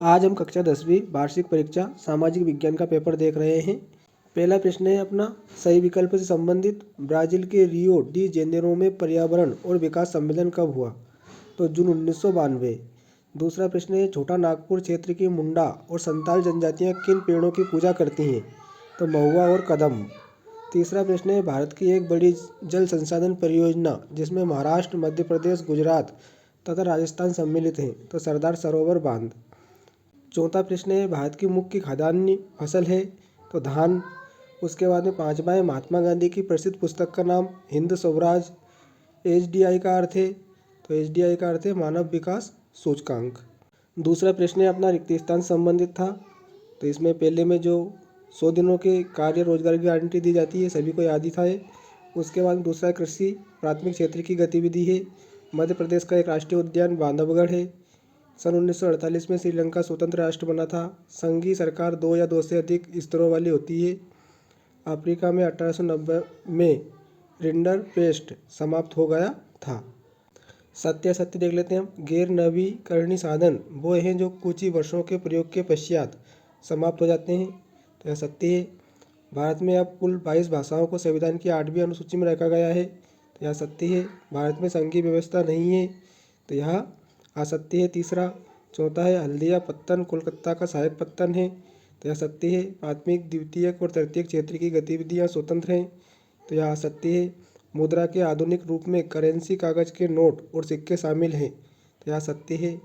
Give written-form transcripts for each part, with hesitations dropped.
आज हम कक्षा 10वीं वार्षिक परीक्षा सामाजिक विज्ञान का पेपर देख रहे हैं। पहला प्रश्न है अपना, सही विकल्प से संबंधित ब्राज़ील के रियो डी जेनेरो में पर्यावरण और विकास सम्मेलन कब हुआ? तो जून 1992। दूसरा प्रश्न है, छोटा नागपुर क्षेत्र की मुंडा और संताल जनजातियाँ किन पेड़ों की पूजा करती हैं? तो महुआ और कदम। तीसरा प्रश्न है, भारत की एक बड़ी जल संसाधन परियोजना जिसमें महाराष्ट्र, मध्य प्रदेश, गुजरात तथा राजस्थान सम्मिलित हैं, तो सरदार सरोवर बांध। चौथा प्रश्न है, भारत की मुख्य खाद्यान्न फसल है? तो धान। उसके बाद में पांचवा है, महात्मा गांधी की प्रसिद्ध पुस्तक का नाम? हिंद स्वराज। एचडीआई का अर्थ है? तो एचडीआई का अर्थ है मानव विकास सूचकांक। दूसरा प्रश्न है अपना, रिक्त स्थान संबंधित था। तो इसमें पहले में जो 100 दिनों के कार्य रोजगार की गारंटी दी जाती है, सभी को याद ही था ये। उसके बाद दूसरा कृषि प्राथमिक क्षेत्र की गतिविधि है। मध्य प्रदेश का एक राष्ट्रीय उद्यान बांधवगढ़ है। सन 1948 में श्रीलंका स्वतंत्र राष्ट्र बना था। संघीय सरकार 2 या 2 से अधिक स्तरों वाली होती है। अफ्रीका में 1890 में रिंडर पेस्ट समाप्त हो गया था। सत्यासत्य देख लेते हैं हम। गैर नवीकरणीय साधन वो हैं जो कुछ ही वर्षों के प्रयोग के पश्चात समाप्त हो जाते हैं, तो यह सत्य है। भारत में अब कुल 22 भाषाओं को संविधान की 8वीं अनुसूची में रखा गया है, तो यह सत्य है। भारत में संघीय व्यवस्था नहीं है, तो यह असत्य है। तीसरा। चौथा है, हल्दिया पत्तन कोलकाता का सहायक पत्तन है, तो यह सत्य है। प्राथमिक, द्वितीयक और तृतीयक क्षेत्र की गतिविधियाँ स्वतंत्र हैं, तो यह असत्य है। मुद्रा के आधुनिक रूप में करेंसी कागज के नोट और सिक्के शामिल हैं, तो यह सत्य है।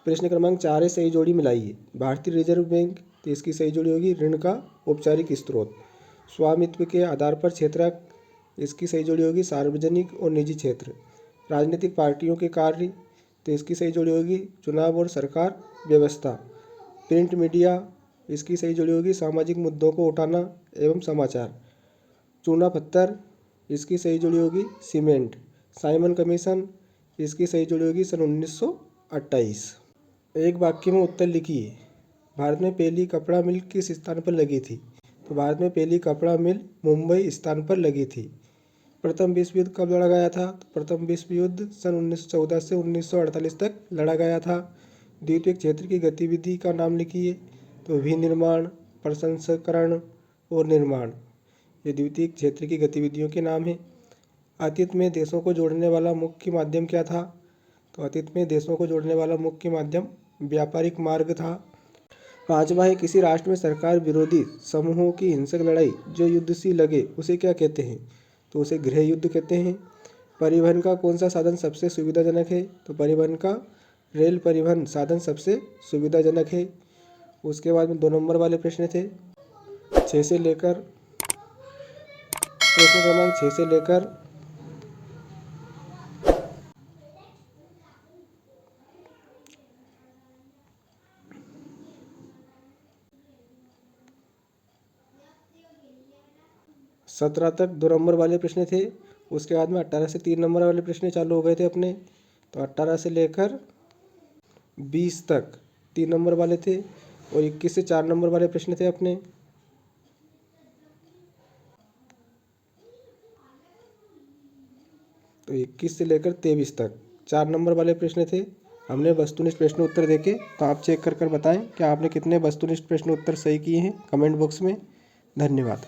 प्रश्न क्रमांक 4 है, सही जोड़ी मिलाइए। भारतीय रिजर्व बैंक, तो इसकी सही जोड़ी होगी ऋण का औपचारिक स्रोत। स्वामित्व के आधार पर क्षेत्रक, इसकी सही जोड़ी होगी सार्वजनिक और निजी क्षेत्र। राजनीतिक पार्टियों के कार्य, तो इसकी सही जोड़ी होगी चुनाव और सरकार व्यवस्था। प्रिंट मीडिया, इसकी सही जोड़ी होगी सामाजिक मुद्दों को उठाना एवं समाचार। चूना पत्थर, इसकी सही जोड़ी होगी सीमेंट। साइमन कमीशन, इसकी सही जोड़ी होगी सन 1928। एक वाक्य में उत्तर लिखिए। भारत में पहली कपड़ा मिल किस स्थान पर लगी थी? तो भारत में पहली कपड़ा मिल मुंबई स्थान पर लगी थी। प्रथम विश्व युद्ध कब लड़ा गया था? तो प्रथम विश्व युद्ध सन 1914 से 1948 तक लड़ा गया था। द्वितीयक क्षेत्र की गतिविधि का नाम लिखिए। तो विनिर्माण, प्रसंस्करण और निर्माण, ये द्वितीयक क्षेत्र की गतिविधियों के नाम हैं। अतीत में देशों को जोड़ने वाला मुख्य माध्यम क्या था? तो अतीत में देशों को जोड़ने वाला मुख्य माध्यम व्यापारिक मार्ग था। पांचवा है, किसी राष्ट्र में सरकार विरोधी समूहों की हिंसक लड़ाई जो युद्ध सी लगे उसे क्या कहते हैं? तो उसे गृह युद्ध कहते हैं। परिवहन का कौन सा साधन सबसे सुविधाजनक है? तो परिवहन का रेल परिवहन साधन सबसे सुविधाजनक है। उसके बाद में 2 नंबर वाले प्रश्न थे 6 से लेकर, प्रश्न क्रमांक 6 से लेकर 17 तक 2 नंबर वाले प्रश्न थे। उसके बाद में 18 से 3 नंबर वाले प्रश्न चालू हो गए थे अपने। तो 18 से लेकर 20 तक 3 नंबर वाले थे और 21 से 4 नंबर वाले प्रश्न थे अपने। तो 21 से लेकर 23 तक 4 नंबर वाले प्रश्न थे। हमने वस्तुनिष्ठ प्रश्न उत्तर देके, तो आप चेक कर बताएं कि आपने कितने वस्तुनिष्ठ प्रश्न उत्तर सही किए हैं कमेंट बॉक्स में। धन्यवाद।